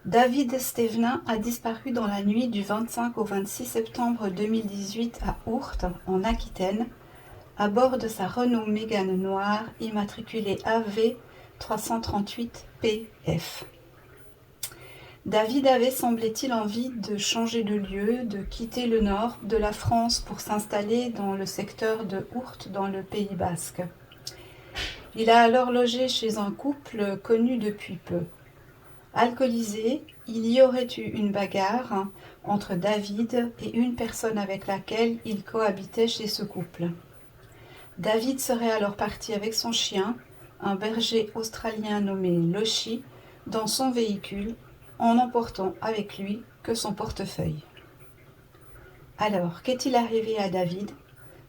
David Stevenin a disparu dans la nuit du 25 au 26 septembre 2018 à Ourthe, en Aquitaine, à bord de sa Renault Mégane noire immatriculée AV 338 PF. David avait, semblait-il, envie de changer de lieu, de quitter le nord de la France pour s'installer dans le secteur de Ourthe, dans le Pays basque. Il a alors logé chez un couple connu depuis peu. Alcoolisé, il y aurait eu une bagarre entre David et une personne avec laquelle il cohabitait chez ce couple. David serait alors parti avec son chien, un berger australien nommé Loshi, dans son véhicule, en n'emportant avec lui que son portefeuille. Alors, qu'est-il arrivé à David?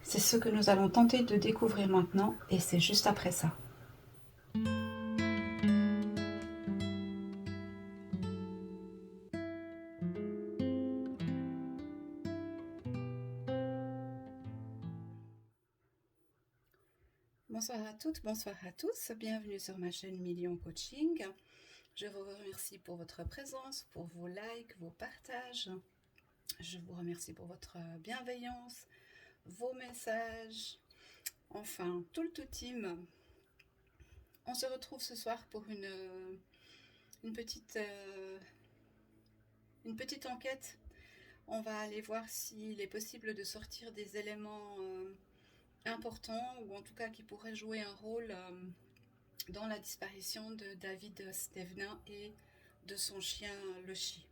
C'est ce que nous allons tenter de découvrir maintenant, et c'est juste après ça. Bonsoir à toutes, bonsoir à tous, bienvenue sur ma chaîne Million Coaching. Je vous remercie pour votre présence, pour vos likes, vos partages. Je vous remercie pour votre bienveillance, vos messages, enfin tout le tout team. On se retrouve ce soir pour une petite enquête. On va aller voir s'il est possible de sortir des éléments importants, ou en tout cas qui pourraient jouer un rôle dans la disparition de David Stevenin et de son chien Loshi.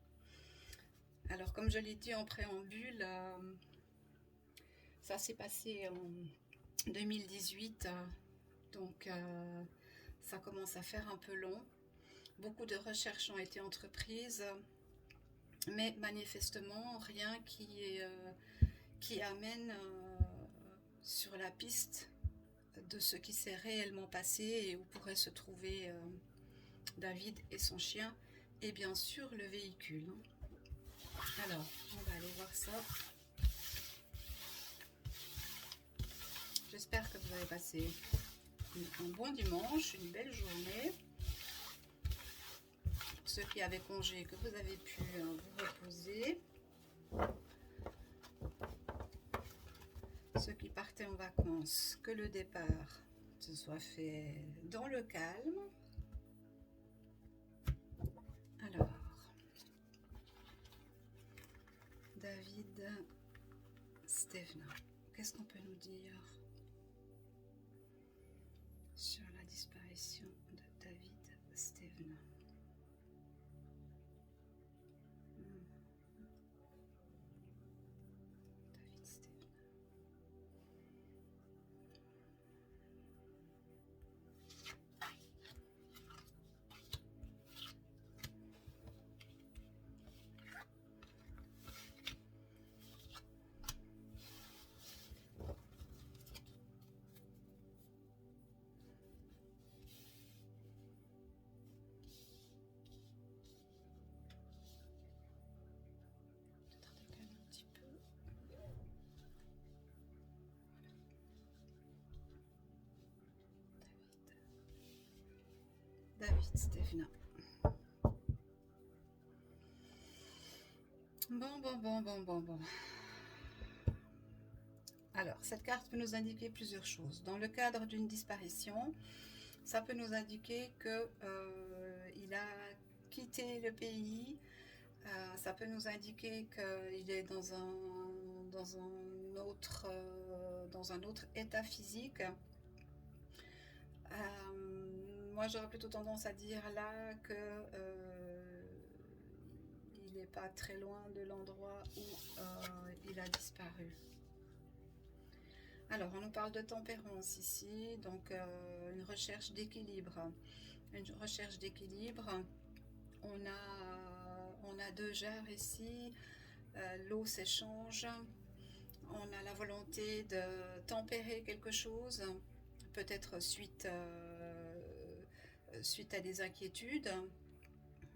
Alors, comme je l'ai dit en préambule, ça s'est passé en 2018, donc ça commence à faire un peu long. Beaucoup de recherches ont été entreprises, mais manifestement rien qui amène sur la piste de ce qui s'est réellement passé et où pourraient se trouver David et son chien, et bien sûr le véhicule. Alors, on va aller voir ça. J'espère que vous avez passé un bon dimanche, une belle journée. Pour ceux qui avaient congé, que vous avez pu vous reposer. Ceux qui partaient en vacances, que le départ se soit fait dans le calme. Alors, David Stevenin, qu'est-ce qu'on peut nous dire sur la disparition de David Stevenin? David Stevenin. David Stevenin. Bon. Alors, cette carte peut nous indiquer plusieurs choses. Dans le cadre d'une disparition, ça peut nous indiquer qu'il a quitté le pays. Ça peut nous indiquer qu'il est dans un autre état physique. Moi, j'aurais plutôt tendance à dire là que il n'est pas très loin de l'endroit où il a disparu. Alors, on nous parle de tempérance ici, donc une recherche d'équilibre. Une recherche d'équilibre. On a deux jarres ici, l'eau s'échange. On a la volonté de tempérer quelque chose, peut-être suite à des inquiétudes.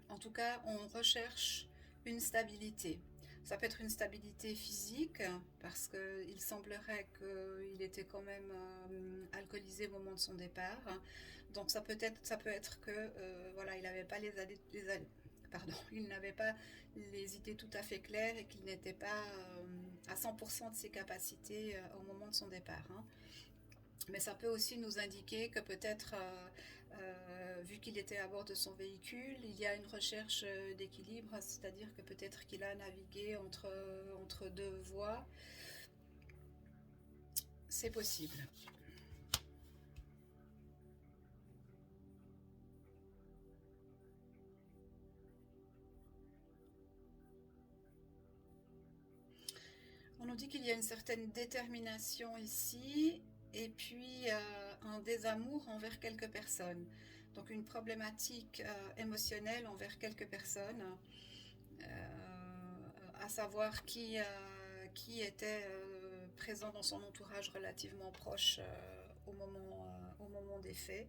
En tout cas, on recherche une stabilité. Ça peut être une stabilité physique, parce qu'il semblerait qu'il était quand même alcoolisé au moment de son départ. Donc ça peut être que voilà, il n'avait pas pardon, il n'avait pas les idées tout à fait claires et qu'il n'était pas à 100% de ses capacités au moment de son départ, hein. Mais ça peut aussi nous indiquer que peut-être, vu qu'il était à bord de son véhicule, il y a une recherche d'équilibre, c'est-à-dire que peut-être qu'il a navigué entre deux voies. C'est possible. On nous dit qu'il y a une certaine détermination ici, et puis un désamour envers quelques personnes. Donc une problématique émotionnelle envers quelques personnes, à savoir qui était présent dans son entourage relativement proche au moment des faits.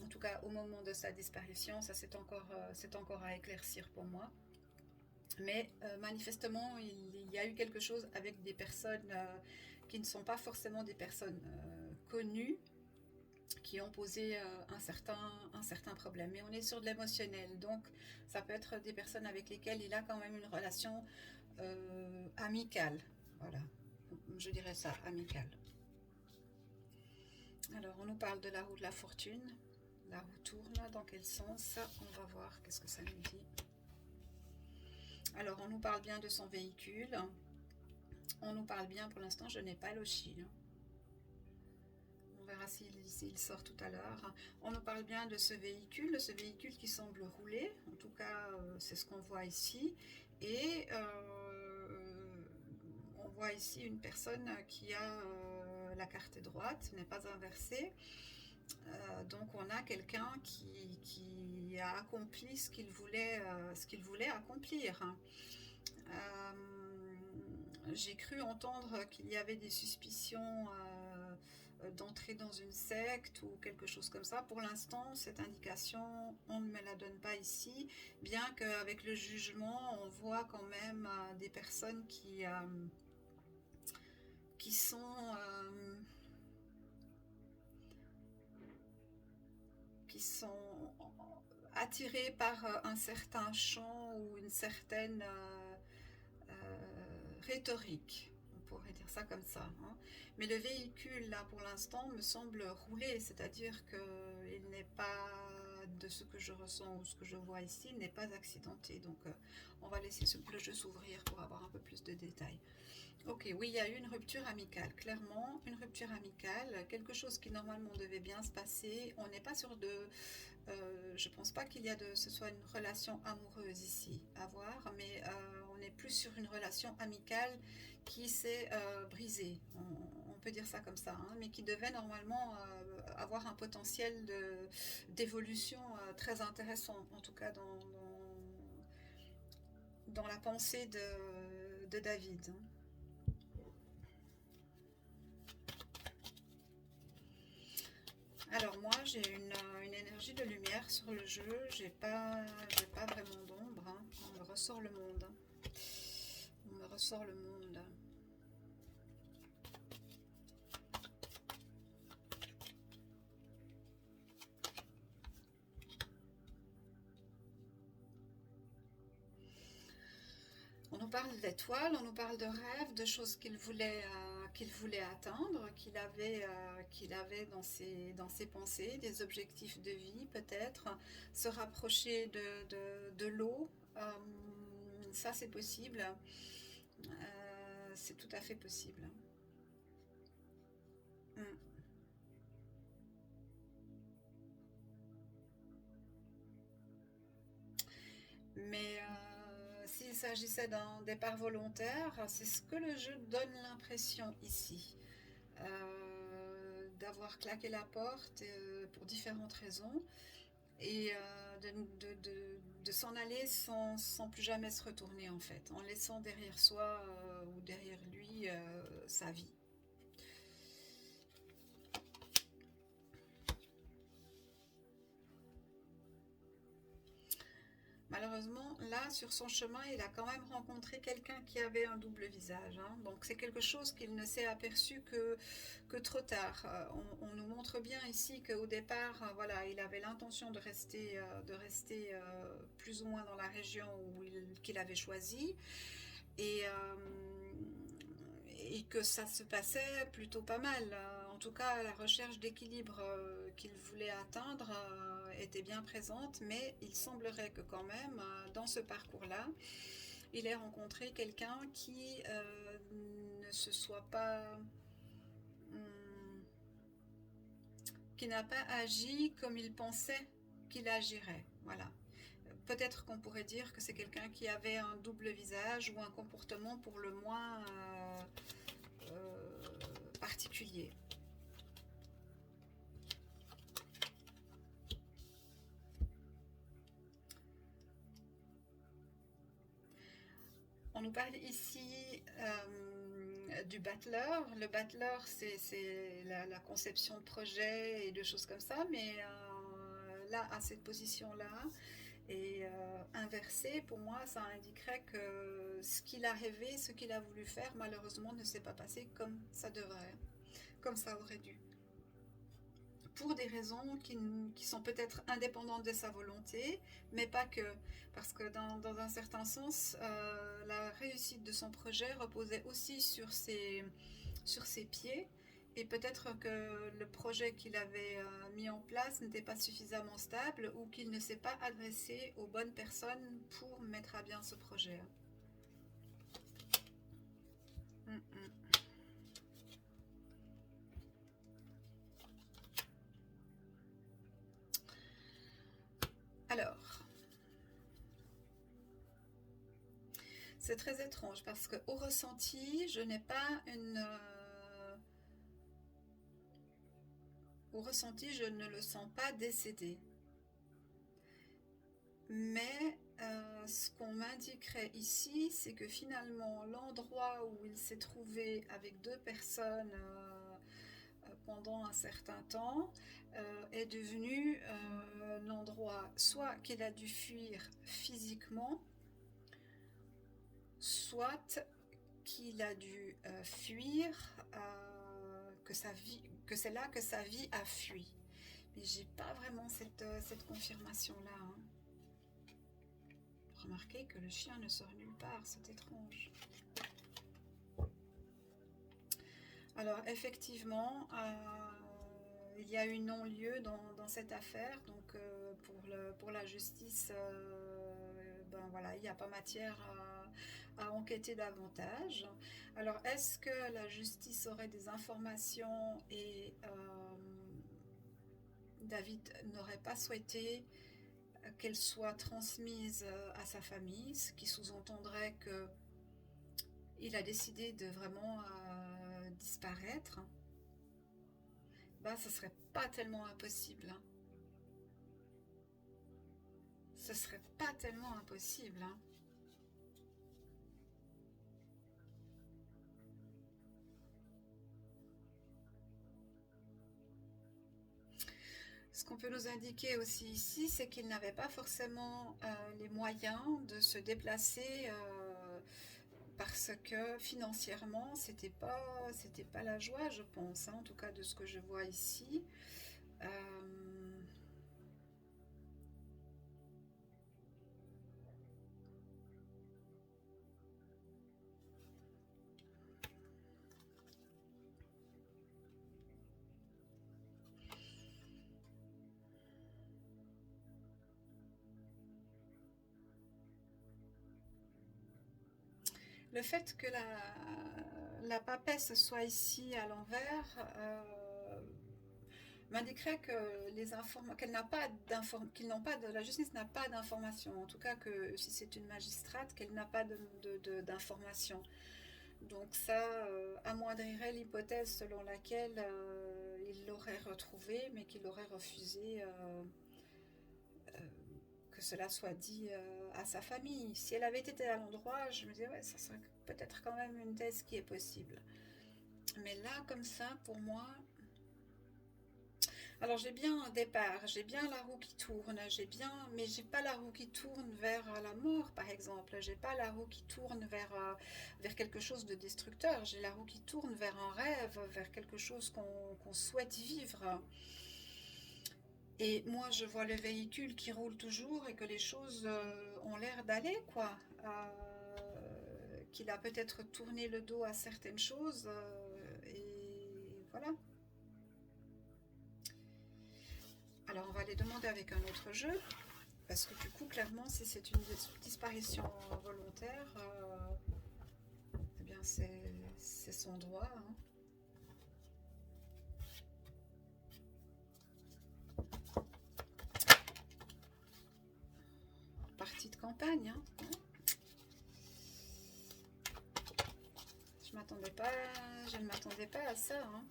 En tout cas, au moment de sa disparition, ça c'est encore à éclaircir pour moi. Mais manifestement, il y a eu quelque chose avec des personnes qui ne sont pas forcément des personnes connues, qui ont posé un certain problème. Mais on est sur de l'émotionnel, donc ça peut être des personnes avec lesquelles il a quand même une relation amicale. Voilà, je dirais ça, amicale. Alors, on nous parle de la roue de la fortune. La roue tourne, dans quel sens? On va voir qu'est-ce que ça nous dit. Alors, on nous parle bien de son véhicule. On nous parle bien, pour l'instant, je n'ai pas l'Oshi. On verra s'il sort tout à l'heure. On nous parle bien de ce véhicule qui semble rouler. En tout cas, c'est ce qu'on voit ici. Et on voit ici une personne qui a la carte droite, ce n'est pas inversé. Donc on a quelqu'un qui a accompli ce qu'il voulait accomplir. J'ai cru entendre qu'il y avait des suspicions d'entrer dans une secte ou quelque chose comme ça. Pour l'instant, cette indication, on ne me la donne pas ici, bien qu'avec le jugement, on voit quand même des personnes qui sont attirées par un certain chant ou une certaine rhétorique, on pourrait dire ça comme ça, hein. Mais le véhicule là pour l'instant me semble rouler, c'est-à-dire qu'il n'est pas, de ce que je ressens ou ce que je vois ici, il n'est pas accidenté. Donc on va laisser le jeu s'ouvrir pour avoir un peu plus de détails. Ok, oui, il y a eu une rupture amicale, clairement, une rupture amicale, quelque chose qui normalement devait bien se passer. On n'est pas sur de... je pense pas qu'il y a ce soit une relation amoureuse ici à voir, mais on est plus sur une relation amicale qui s'est brisée, on peut dire ça comme ça, hein, mais qui devait normalement avoir un potentiel d'évolution très intéressant, en tout cas dans la pensée de David. Alors moi j'ai une énergie de lumière sur le jeu, j'ai pas vraiment d'ombre, hein. On me ressort le monde. On me ressort le monde. On nous parle d'étoiles, on nous parle de rêves, de choses qu'il voulait atteindre, qu'il avait dans ses pensées, des objectifs de vie peut-être, se rapprocher de l'eau, ça c'est possible, c'est tout à fait possible. Mm. Mais s'il s'agissait d'un départ volontaire, c'est ce que le jeu donne l'impression ici. D'avoir claqué la porte pour différentes raisons et de s'en aller sans plus jamais se retourner en fait, en laissant derrière soi ou derrière lui sa vie. malheureusement, là, sur son chemin, il a quand même rencontré quelqu'un qui avait un double visage, hein. Donc c'est quelque chose qu'il ne s'est aperçu que trop tard. On nous montre bien ici qu'au départ, voilà, il avait l'intention de rester plus ou moins dans la région qu'il avait choisie. Et, et que ça se passait plutôt pas mal. En tout cas, la recherche d'équilibre qu'il voulait atteindre était bien présente, mais il semblerait que quand même, dans ce parcours-là, il ait rencontré quelqu'un qui ne se soit pas... qui n'a pas agi comme il pensait qu'il agirait. Voilà. Peut-être qu'on pourrait dire que c'est quelqu'un qui avait un double visage ou un comportement pour le moins particulier. On nous parle ici du battleur. Le battleur, c'est la conception de projets et de choses comme ça, mais là, à cette position-là, et inversé, pour moi, ça indiquerait que ce qu'il a rêvé, ce qu'il a voulu faire, malheureusement, ne s'est pas passé comme ça devrait, comme ça aurait dû. Pour des raisons qui sont peut-être indépendantes de sa volonté, mais pas que. Parce que dans un certain sens, la réussite de son projet reposait aussi sur ses pieds. Et peut-être que le projet qu'il avait mis en place n'était pas suffisamment stable ou qu'il ne s'est pas adressé aux bonnes personnes pour mettre à bien ce projet. Alors, c'est très étrange parce qu'au ressenti, je n'ai pas une... au ressenti, je ne le sens pas décédé. Mais ce qu'on m'indiquerait ici, c'est que finalement, l'endroit où il s'est trouvé avec deux personnes pendant un certain temps est devenu l'endroit soit qu'il a dû fuir physiquement, soit qu'il a dû fuir, que c'est là que sa vie a fui. Mais j'ai pas vraiment cette confirmation-là. Hein. Remarquez que le chien ne sort nulle part, c'est étrange. Alors effectivement, il y a eu non-lieu dans cette affaire, donc pour la justice, ben voilà, il n'y a pas matière à enquêter davantage. Alors est-ce que la justice aurait des informations et David n'aurait pas souhaité qu'elle soit transmise à sa famille, ce qui sous-entendrait que il a décidé de vraiment disparaître, bah ce serait pas tellement impossible. Hein. Ce serait pas tellement impossible. Hein. Ce qu'on peut nous indiquer aussi ici, c'est qu'il n'avait pas forcément les moyens de se déplacer parce que financièrement, c'était pas la joie, je pense, hein, en tout cas de ce que je vois ici. Le fait que la papesse soit ici à l'envers m'indiquerait que la justice n'a pas d'informations. En tout cas, que si c'est une magistrate, qu'elle n'a pas d'informations. Donc ça amoindrirait l'hypothèse selon laquelle il l'aurait retrouvé, mais qu'il aurait refusé que cela soit dit à sa famille. Si elle avait été à l'endroit, je me disais, ouais, ça serait peut-être quand même une thèse qui est possible. Mais là, comme ça, pour moi, Alors j'ai bien un départ, j'ai bien la roue qui tourne, mais j'ai pas la roue qui tourne vers la mort par exemple, j'ai pas la roue qui tourne vers quelque chose de destructeur, j'ai la roue qui tourne vers un rêve, vers quelque chose qu'on souhaite vivre. Et moi je vois le véhicule qui roule toujours et que les choses ont l'air d'aller quoi. Qu'il a peut-être tourné le dos à certaines choses et voilà. Alors on va les demander avec un autre jeu, parce que du coup clairement si c'est une disparition volontaire, eh bien c'est son droit. Hein. Partie de campagne. Hein. Je ne m'attendais pas à ça. Hein.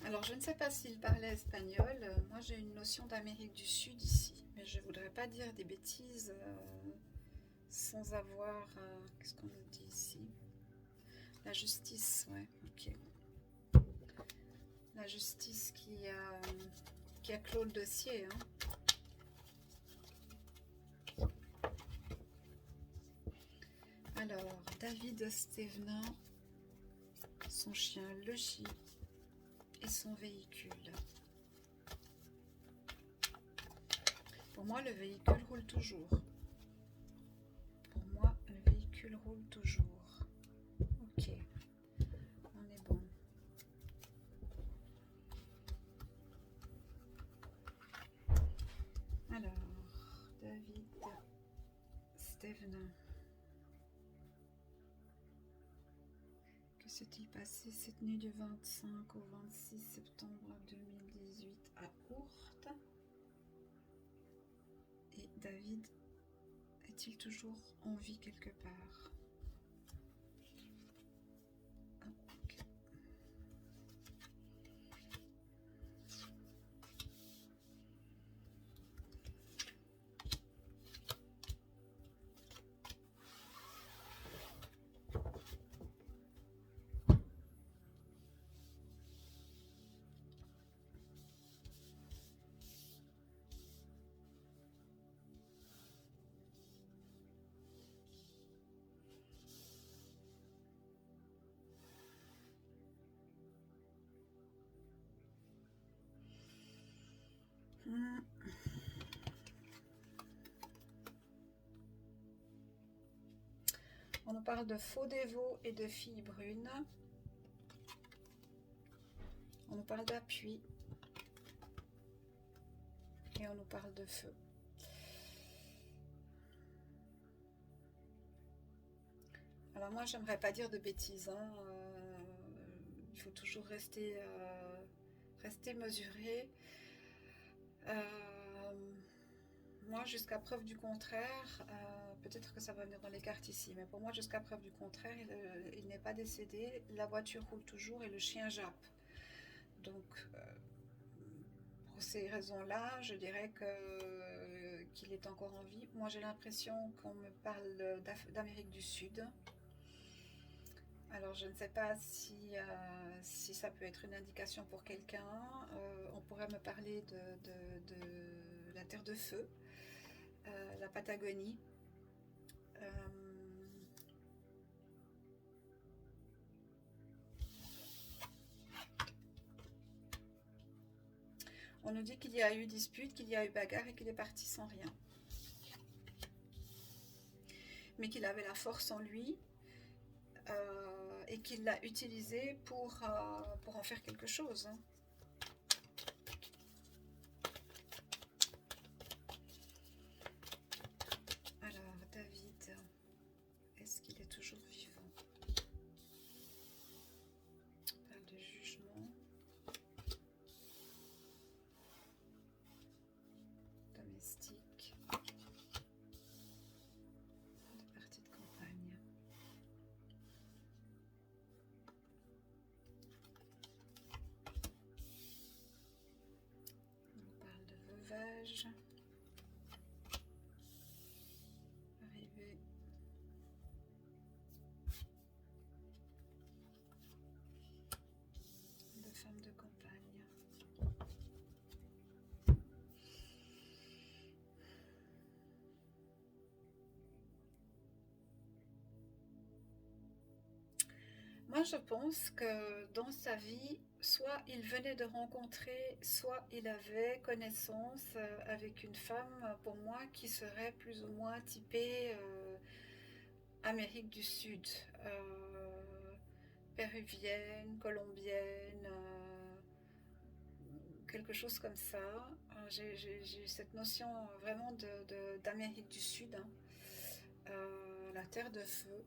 Alors je ne sais pas s'il parlait espagnol, moi j'ai une notion d'Amérique du Sud ici, mais je voudrais pas dire des bêtises sans avoir... qu'est-ce qu'on nous dit ici? La justice, ouais, ok. La justice qui a clos le dossier. Hein. Alors, David Stevenin, son chien Logi et son véhicule. Pour moi, le véhicule roule toujours. Pour moi, le véhicule roule toujours. Ok, on est bon. Alors, David Stevenin. Que s'est-il passé cette nuit du 25 au 26 septembre 2018 à Ourthe? Et David est-il toujours en vie quelque part? Ah, okay. On nous parle de faux dévots et de filles brunes. On nous parle d'appui. Et on nous parle de feu. Alors moi, j'aimerais pas dire de bêtises. Hein. Il faut toujours rester mesuré. Moi, jusqu'à preuve du contraire, peut-être que ça va venir dans les cartes ici, mais pour moi, jusqu'à preuve du contraire, il n'est pas décédé, la voiture roule toujours et le chien jappe. Donc, pour ces raisons-là, je dirais qu'il est encore en vie. Moi, j'ai l'impression qu'on me parle d'Amérique du Sud. Alors, je ne sais pas si ça peut être une indication pour quelqu'un. On pourrait me parler de la Terre de Feu. La Patagonie. On nous dit qu'il y a eu dispute, qu'il y a eu bagarre et qu'il est parti sans rien. Mais qu'il avait la force en lui et qu'il l'a utilisée pour en faire quelque chose. Hein. Alors, David, est-ce qu'il est toujours vivant? On parle de jugement. Domestique. De partie de campagne. On parle de veuvage. Arrivé. Moi, je pense que dans sa vie, soit il venait de rencontrer, soit il avait connaissance avec une femme, pour moi, qui serait plus ou moins typée Amérique du Sud, péruvienne, colombienne, quelque chose comme ça. J'ai cette notion vraiment d'Amérique du Sud, hein. La terre de feu.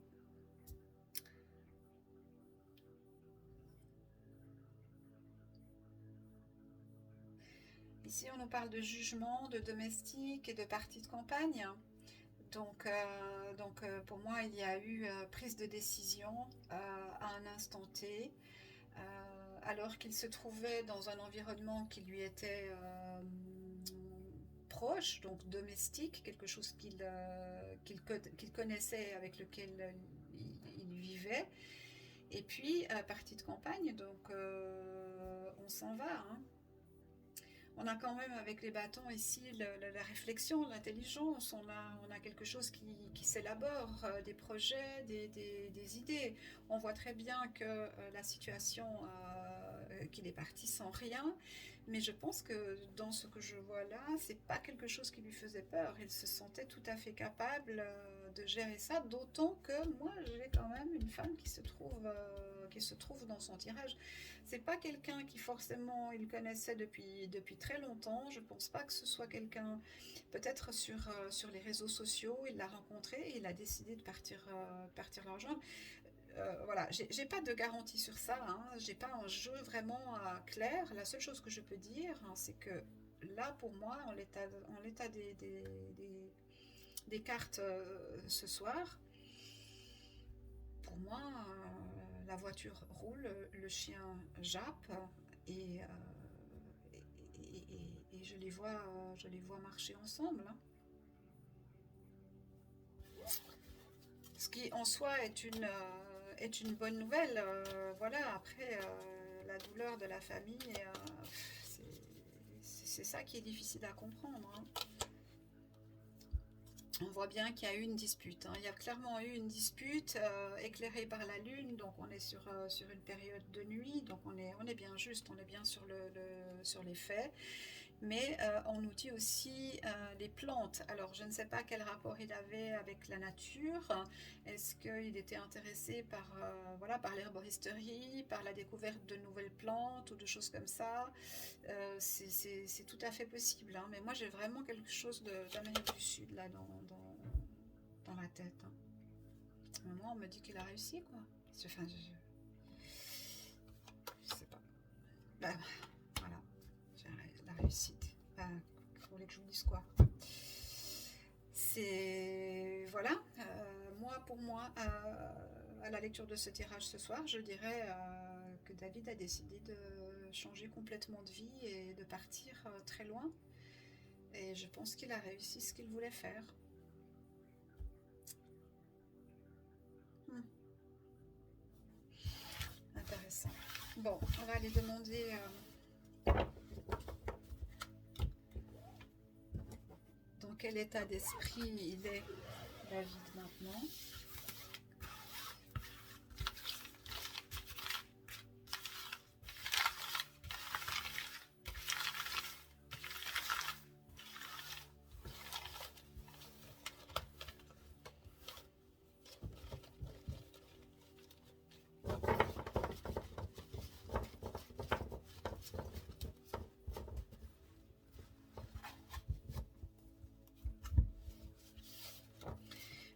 Ici, on nous parle de jugement, de domestique et de partie de campagne. Pour moi, il y a eu prise de décision à un instant T, alors qu'il se trouvait dans un environnement qui lui était proche, donc domestique, quelque chose qu'il connaissait, avec lequel il vivait. Et puis, partie de campagne, donc on s'en va, hein. On a quand même avec les bâtons ici la réflexion, l'intelligence, on a quelque chose qui s'élabore, des projets, des idées. On voit très bien que la situation, qu'il est parti sans rien, mais je pense que dans ce que je vois là, c'est pas quelque chose qui lui faisait peur. Il se sentait tout à fait capable de gérer ça, d'autant que moi j'ai quand même une femme qui se trouve dans son tirage. C'est pas quelqu'un qui forcément il connaissait depuis très longtemps. Je pense pas que ce soit quelqu'un, peut-être sur les réseaux sociaux, il l'a rencontré et il a décidé de partir le rejoindre. Voilà, j'ai pas de garantie sur ça, hein. J'ai pas un jeu vraiment clair. La seule chose que je peux dire, hein, c'est que là, pour moi, en l'état des cartes ce soir, pour moi, la voiture roule, le chien jappe et, et je les vois marcher ensemble, hein. Ce qui en soi est une bonne nouvelle. Voilà, après, la douleur de la famille, c'est c'est ça qui est difficile à comprendre, hein. On voit bien qu'il y a eu une dispute, hein. Il y a clairement eu une dispute éclairée par la lune, donc on est sur une période de nuit, donc on est bien juste, on est bien sur les faits. Mais on nous dit aussi les plantes. Alors je ne sais pas quel rapport il avait avec la nature. Est-ce qu'il était intéressé par, voilà, par l'herboristerie, par la découverte de nouvelles plantes ou de choses comme ça? C'est tout à fait possible, hein. Mais moi j'ai vraiment quelque chose d'Amérique du Sud là dans la tête, hein. Moi on me dit qu'il a réussi, quoi. Enfin, je sais pas. Ben, voilà, la réussite. Ben, vous voulez que je vous dise quoi? C'est... Voilà, pour moi, à la lecture de ce tirage ce soir, je dirais que David a décidé de changer complètement de vie et de partir très loin. Et je pense qu'il a réussi ce qu'il voulait faire. Intéressant. Bon, on va aller demander dans quel état d'esprit il est, David, maintenant.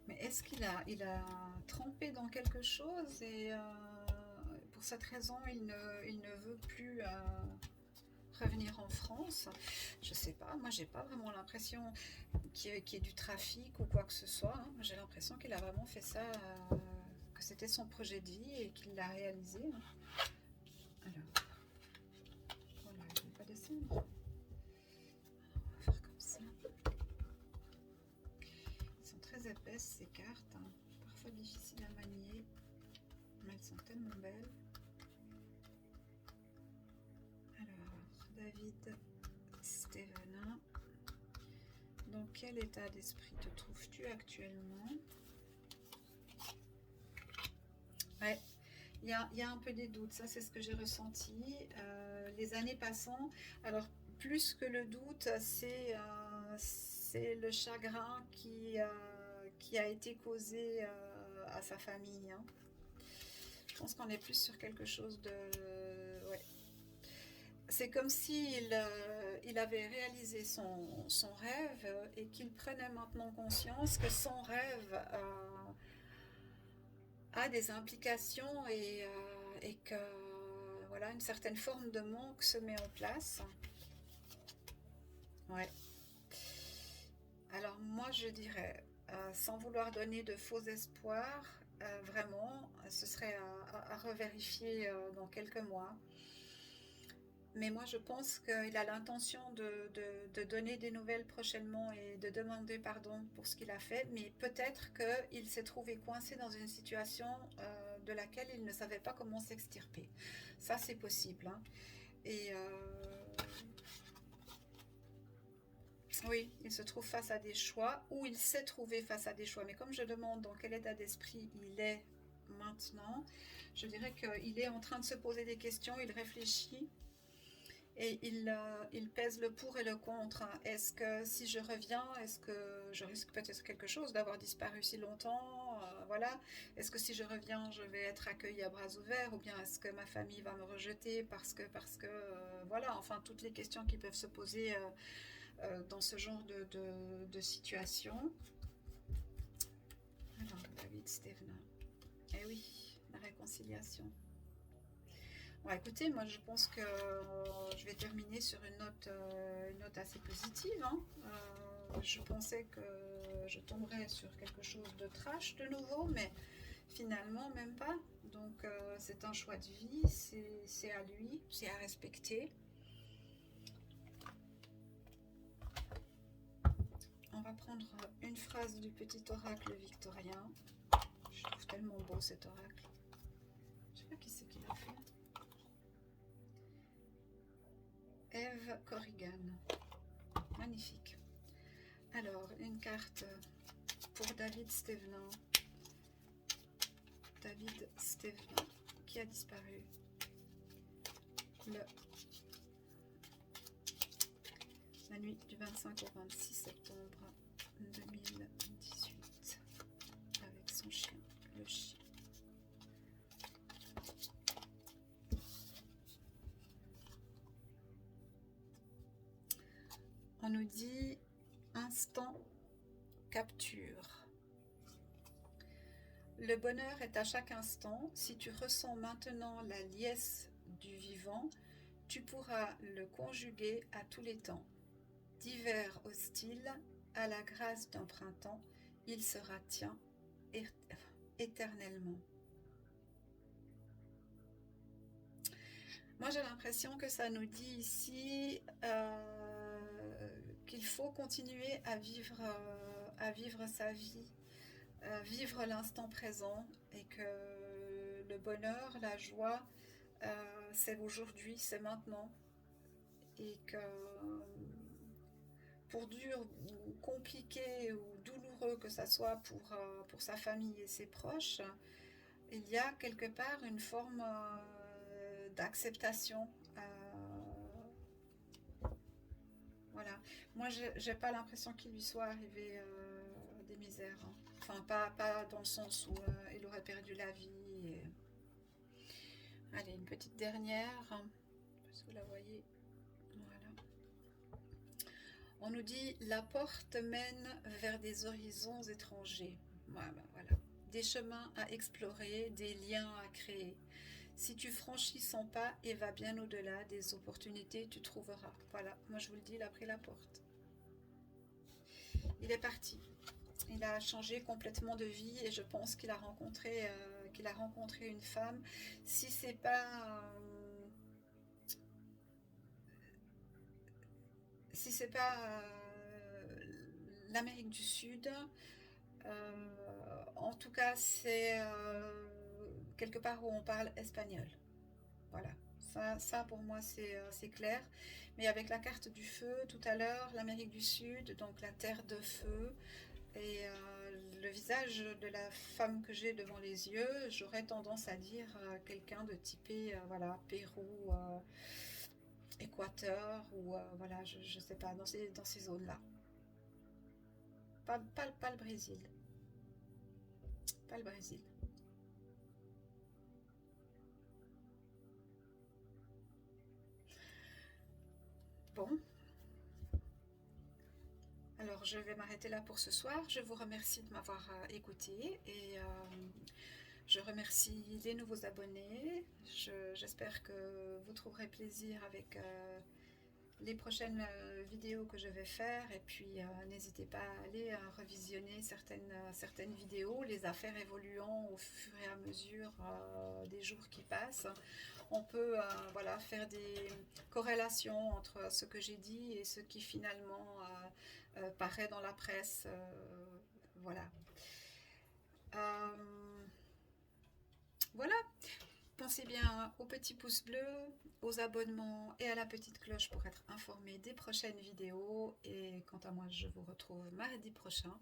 Mais est-ce il a trempé dans quelque chose et pour cette raison, il ne veut plus revenir en France? Je sais pas, moi j'ai pas vraiment l'impression qu'il y ait du trafic ou quoi que ce soit, hein. J'ai l'impression qu'il a vraiment fait ça, que c'était son projet de vie et qu'il l'a réalisé, hein. Alors, voilà, je ne vais pas descendre. On va faire comme ça. Elles sont très épaisses ces cartes, hein. Parfois difficiles à manier, mais elles sont tellement belles. Alors, David Stevenin, dans quel état d'esprit te trouves-tu actuellement? Ouais, il y a un peu des doutes, ça c'est ce que j'ai ressenti. Les années passant, alors plus que le doute, c'est le chagrin qui a été causé à sa famille, hein. Je pense qu'on est plus sur quelque chose de... Ouais. C'est comme s'il il avait réalisé son rêve et qu'il prenait maintenant conscience que son rêve a des implications et que voilà, une certaine forme de manque se met en place. Ouais. Alors moi je dirais, sans vouloir donner de faux espoirs, vraiment, ce serait à revérifier dans quelques mois. Mais moi, je pense qu'il a l'intention de donner des nouvelles prochainement et de demander pardon pour ce qu'il a fait. Mais peut-être qu'il s'est trouvé coincé dans une situation de laquelle il ne savait pas comment s'extirper. Ça, c'est possible, hein. Et oui, il se trouve face à des choix ou il s'est trouvé face à des choix. Mais comme je demande dans quel état d'esprit il est maintenant, je dirais qu'il est en train de se poser des questions, il réfléchit. Et il pèse le pour et le contre. Est-ce que si je reviens, est-ce que je risque peut-être quelque chose d'avoir disparu si longtemps, voilà. Est-ce que si je reviens, je vais être accueillie à bras ouverts, ou bien est-ce que ma famille va me rejeter parce que voilà, enfin toutes les questions qui peuvent se poser dans ce genre de situation. Alors, David Steven. Eh oui, la réconciliation. Bon, écoutez, moi je pense que je vais terminer sur une note assez positive, hein. Je pensais que je tomberais sur quelque chose de trash de nouveau, mais finalement même pas. Donc c'est un choix de vie, c'est à lui, c'est à respecter. On va prendre une phrase du petit oracle victorien. Je trouve tellement beau cet oracle. Je sais pas qui c'est qui l'a fait. Eve Corrigan. Magnifique. Alors, une carte pour David Stevenin. David Stevenin, qui a disparu la nuit du 25 au 26 septembre 2018 avec son chien, le chien. On nous dit instant capture. Le bonheur est à chaque instant. Si tu ressens maintenant la liesse du vivant, tu pourras le conjuguer à tous les temps. D'hiver hostile à la grâce d'un printemps, il sera tien éternellement. Moi, j'ai l'impression que ça nous dit ici qu'il faut continuer à vivre sa vie, vivre l'instant présent, et que le bonheur, la joie, c'est aujourd'hui, c'est maintenant, et que pour dur ou compliqué ou douloureux que ça soit pour sa famille et ses proches, il y a quelque part une forme d'acceptation. Voilà. Moi, j'ai pas l'impression qu'il lui soit arrivé des misères, hein. Enfin, pas dans le sens où il aurait perdu la vie. Et... Allez, une petite dernière. Je sais pas si vous la voyez. Voilà. On nous dit la porte mène vers des horizons étrangers. Voilà, voilà. Des chemins à explorer, des liens à créer. Si tu franchis son pas et vas bien au-delà des opportunités, tu trouveras. Voilà, moi je vous le dis, il a pris la porte. Il est parti. Il a changé complètement de vie et je pense qu'il a rencontré une femme. Si c'est pas l'Amérique du Sud, en tout cas c'est quelque part où on parle espagnol. Voilà, ça pour moi c'est clair. Mais avec la carte du feu tout à l'heure, l'Amérique du Sud, donc la terre de feu, Et le visage de la femme que j'ai devant les yeux, j'aurais tendance à dire quelqu'un de typé, voilà, Pérou, Équateur, ou voilà, je sais pas, dans ces zones-là. Pas le Brésil. Pas le Brésil. Bon, alors je vais m'arrêter là pour ce soir. Je vous remercie de m'avoir écouté et je remercie les nouveaux abonnés. J'espère que vous trouverez plaisir avec les prochaines vidéos que je vais faire, et puis n'hésitez pas à aller revisionner certaines vidéos, les affaires évoluant au fur et à mesure des jours qui passent. On peut voilà, faire des corrélations entre ce que j'ai dit et ce qui finalement paraît dans la presse. Voilà. Euh, voilà. Pensez bien aux petits pouces bleus, aux abonnements et à la petite cloche pour être informé des prochaines vidéos. Et quant à moi, je vous retrouve mardi prochain.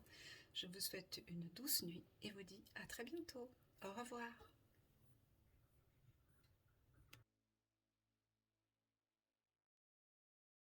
Je vous souhaite une douce nuit et vous dis à très bientôt. Au revoir.